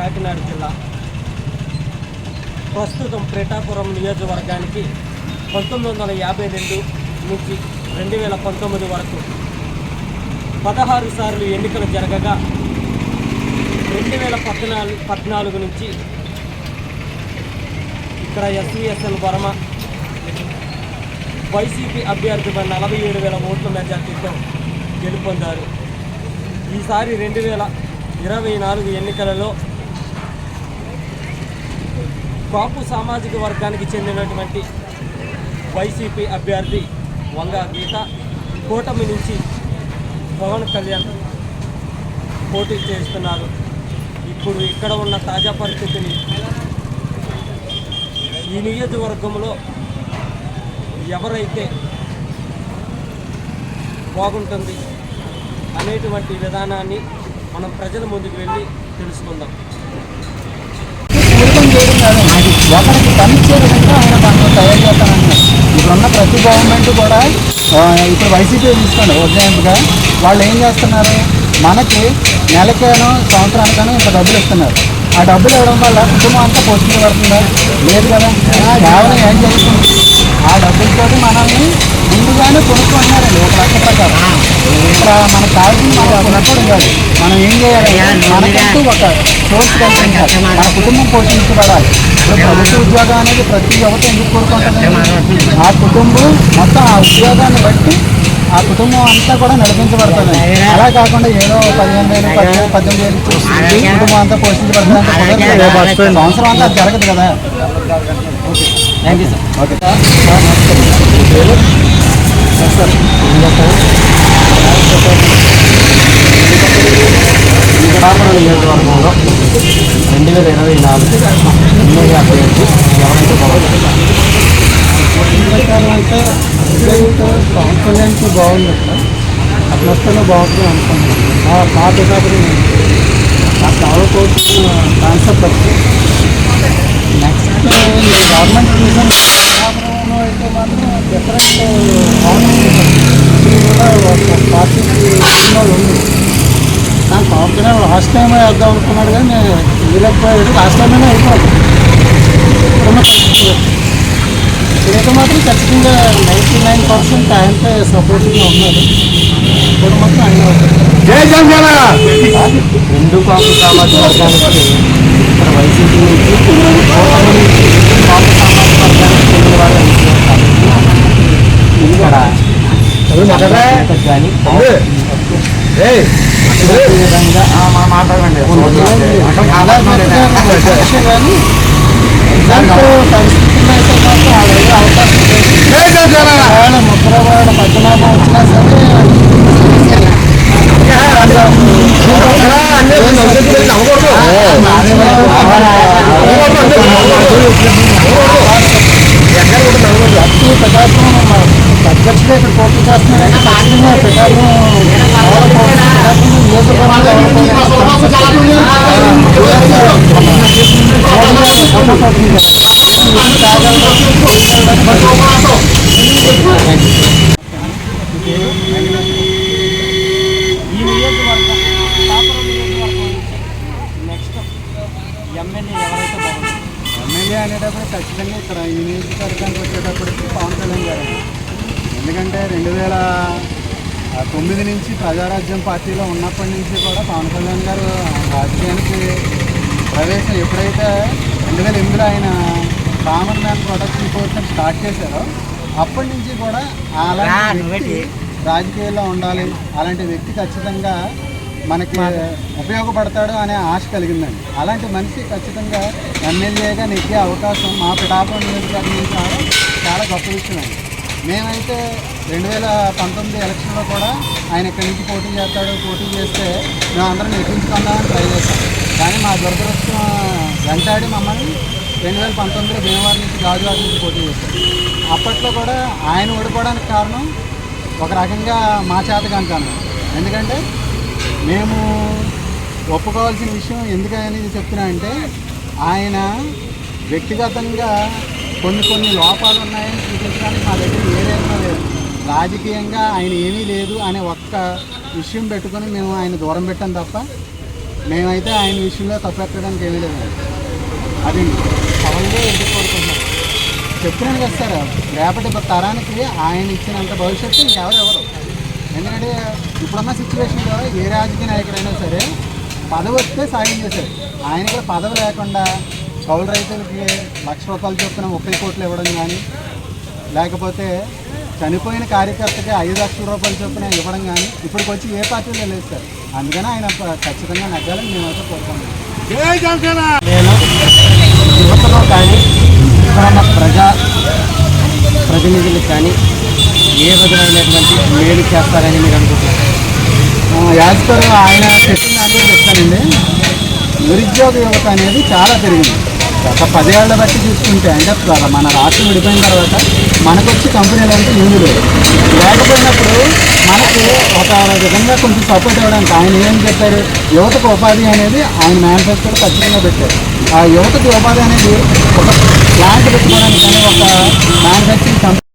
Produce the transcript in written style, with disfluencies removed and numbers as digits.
కాకినాడ జిల్లా. ప్రస్తుతం పిఠాపురం నియోజకవర్గానికి 1952 నుంచి 2019 వరకు 16 సార్లు ఎన్నికలు జరగగా 2014 నుంచి ఇక్కడ ఎస్విఎస్ఎల్ వర్మ వైసీపీ అభ్యర్థిపై 47,000 ఓట్ల మెజార్టీతో గెలుపొందారు. ఈసారి 2024 ఎన్నికలలో కాపు సామాజిక వర్గానికి చెందినటువంటి వైసీపీ అభ్యర్థి వంగ గీత కూటమి నుంచి పవన్ కళ్యాణ్ పోటీ చేస్తున్నారు. ఇప్పుడు ఇక్కడ ఉన్న తాజా పరిస్థితిని ఈ నియోజకవర్గంలో ఎవరైతే బాగుంటుంది అనేటువంటి విధానాన్ని మనం ప్రజల ముందుకు వెళ్ళి తెలుసుకుందాం. ఒకరికి పనిచ్చే విధంగా ఆయన తనను తయారు చేస్తానన్నారు. ఇప్పుడున్న ప్రతి గవర్నమెంట్ కూడా ఇప్పుడు వైసీపీ తీసుకోండి ఉదాహరణగా, వాళ్ళు ఏం చేస్తున్నారు, మనకి నెలకేనో సంవత్సరానికనో ఇంత డబ్బులు ఇస్తున్నారు. ఆ డబ్బులు ఇవ్వడం వల్ల కుటుంబం అంతా పోషించబడుతుందా? లేదు కదా. కేవలం ఏం చేస్తుంది, ఆ డబ్బులతో మనల్ని ముందుగానే కొనుక్కుంటున్నారండి 1 లక్ష ప్రకారం. ఇక్కడ మనకు కావాల్సింది మనకు కొనుక్కోవడం కాదు, మనం ఏం చేయాలి, మనకంటూ ఒక సోర్స్ కల్పించాలి, మన కుటుంబం పోషించబడాలి. ఇప్పుడు ప్రభుత్వ ఉద్యోగం అనేది ప్రతి యువత ఎందుకు కోరుకుంటుంది, ఆ కుటుంబం మొత్తం ఆ ఉద్యోగాన్ని బట్టి ఆ కుటుంబం అంతా కూడా నడిపించబడుతుంది. అలా కాకుండా ఏదో 15,000 18,000 కుటుంబం అంతా పోషించబడుతుంది. సంవత్సరం అంతా జరగదు కదా. Thank you sir. Okay sir. Pithapuram నియోజకవర్గంలో 2024 ఎమ్మెల్యే అభ్యర్థి ఎవరైతే బాగుంటుంది? ప్రకారం అయితే పవన్ కళ్యాణ్కి బాగుంది సార్. అట్లా వస్తేనే బాగుంటుంది అనుకుంటున్నాను. మా పిఠాపురం నాకు కావాల్సిన కాన్సెప్ట్ వచ్చి నెక్స్ట్ గవర్నమెంట్ చూసాను. పిఠాపురంలో అయితే మాత్రం డిఫరెంట్ గవర్నమెంట్ పార్టీకి వాళ్ళు ఉంది. నాకు పవన్ కళ్యాణ్ లాస్ట్ టైం వేద్దాం అనుకున్నాడు, కానీ నేను వీలకపోయాడు. లాస్ట్ టైం అయినా అయిపోయింది ఉన్న పరిస్థితులు. ఇదైతే మాత్రం ఖచ్చితంగా 99% ఆయనకే సపోర్ట్గా ఉన్నారు. ఇప్పుడు మాత్రం ఆయన రెండు కాపు సామాజిక వర్గానికి ఇక్కడ వైసీపీ నుంచి కూటమి నుంచి కాపు సామాజిక వర్గానికి చెందిన వాళ్ళు ఇక్కడ కానీ విధంగా మాట్లాడండి. కానీ ఇలాంటి పరిస్థితుల్లో అయితే మాత్రం అలాగే అవకాశం లేదు. ముద్రవాడ పద్మనాభం వచ్చినా సరే పిఠాపురం అధ్యక్షుడు ఇక్కడ పోటీ చేస్తున్నారంటే ఖచ్చితంగా పిఠాపురం ఈ నియోజకవర్గం పిఠాపురం నియోజకవర్గం నెక్స్ట్ ఎమ్మెల్యే ఎవరైతే బాగుంటుంది? ఎమ్మెల్యే అనేటప్పుడు ఖచ్చితంగా ఇక్కడ ఈ నియోజకవర్గానికి వచ్చేటప్పటికి పవన్ కళ్యాణ్ గారు. ఎందుకంటే 2009 నుంచి ప్రజారాజ్యం పార్టీలో ఉన్నప్పటి నుంచి కూడా పవన్ కళ్యాణ్ గారు రాజకీయానికి ప్రవేశం ఎప్పుడైతే 2008లో ఆయన common man protection force start చేశారో అప్పటి నుంచి కూడా అలాంటి వ్యక్తి రాజకీయాల్లో ఉండాలి, అలాంటి వ్యక్తి ఖచ్చితంగా మనకి ఉపయోగపడతాడు అనే ఆశ కలిగిందండి. అలాంటి మనిషి ఖచ్చితంగా ఎమ్మెల్యేగా నెగ్గే అవకాశం మా పిఠాపురం నియోజకవర్గం నుంచి రావడం చాలా గొప్ప విషయం అండి. మేమైతే 2019 ఎలక్షన్లో కూడా ఆయన ఇక్కడి నుంచి పోటీ చేస్తే మేమందరం నెగ్గించుకుందామని ట్రై చేస్తాం. కానీ మా దురదృష్టం వెంటాడి మమ్మల్ని 2019లో భీమవరం నుంచి గాజువాక నుంచి పోటీ చేస్తాం. అప్పట్లో కూడా ఆయన ఓడిపోవడానికి కారణం ఒక రకంగా మా చేతకాని కారణం. ఎందుకంటే మేము ఒప్పుకోవాల్సిన విషయం ఎందుకని చెప్తున్నా అంటే, ఆయన వ్యక్తిగతంగా కొన్ని లోపాలు ఉన్నాయని చూపించడానికి మా దగ్గర ఏదైనా లేదు. రాజకీయంగా ఆయన ఏమీ లేదు అనే ఒక్క విషయం పెట్టుకొని మేము ఆయన దూరం పెట్టాం తప్ప మేమైతే ఆయన విషయంలో తప్పెట్టడానికి ఏమీ లేదు. అది పవన్నే ఎందుకు కోరుకుంటున్నారు? చెప్తున్నాను కదా సార్, రేపటి తరానికి ఆయన ఇచ్చినంత భవిష్యత్తు ఇంకెవరెవరు. ఎందుకంటే ఇప్పుడున్న సిచ్యువేషన్లో ఏ రాజకీయ నాయకుడైనా సరే పదవి వస్తే సాయం చేశారు. ఆయనకి పదవి లేకుండా కౌలు రైతులకి ₹1,00,000 చొప్పున 30 కోట్లు ఇవ్వడం కానీ, లేకపోతే చనిపోయిన కార్యకర్తకి ₹5,00,000 చొప్పున ఇవ్వడం కానీ ఇప్పటికి వచ్చి ఏ పార్టీలో లేదు సార్. అందుకని ఆయన ఖచ్చితంగా నగ్గాలని మేమైతే కోరుకుంటున్నాం. నేను యువతలో కానీ ఇక్కడ ఉన్న ప్రతినిధులకు కానీ ఏ విధమైనటువంటి మేలు చేస్తారని మీరు అనుకుంటున్నారు? యాజ్పర్ ఆయన చెప్పిన దాంట్లో చెప్తానండి. నిరుద్యోగ యువత అనేది చాలా పెరిగింది. గత 10 ఏళ్ల బట్టి చూసుకుంటే, అంటే మన రాష్ట్రం విడిపోయిన తర్వాత మనకు వచ్చి కంపెనీలు అంటే ఏమీ లేదు. లేకపోయినప్పుడు మనకు ఒక విధంగా కొంచెం సపోర్ట్ ఇవ్వడానికి ఆయన ఏం చెప్పారు, యువతకు ఉపాధి అనేది ఆయన మేనిఫెస్టోలో ఖచ్చితంగా పెట్టారు. ఆ యువతకు ఉపాధి అనేది ఒక ప్లాంట్ పెట్టుకోవడానికి కానీ, ఒక మ్యానుఫ్యాక్చరింగ్ కంపెనీ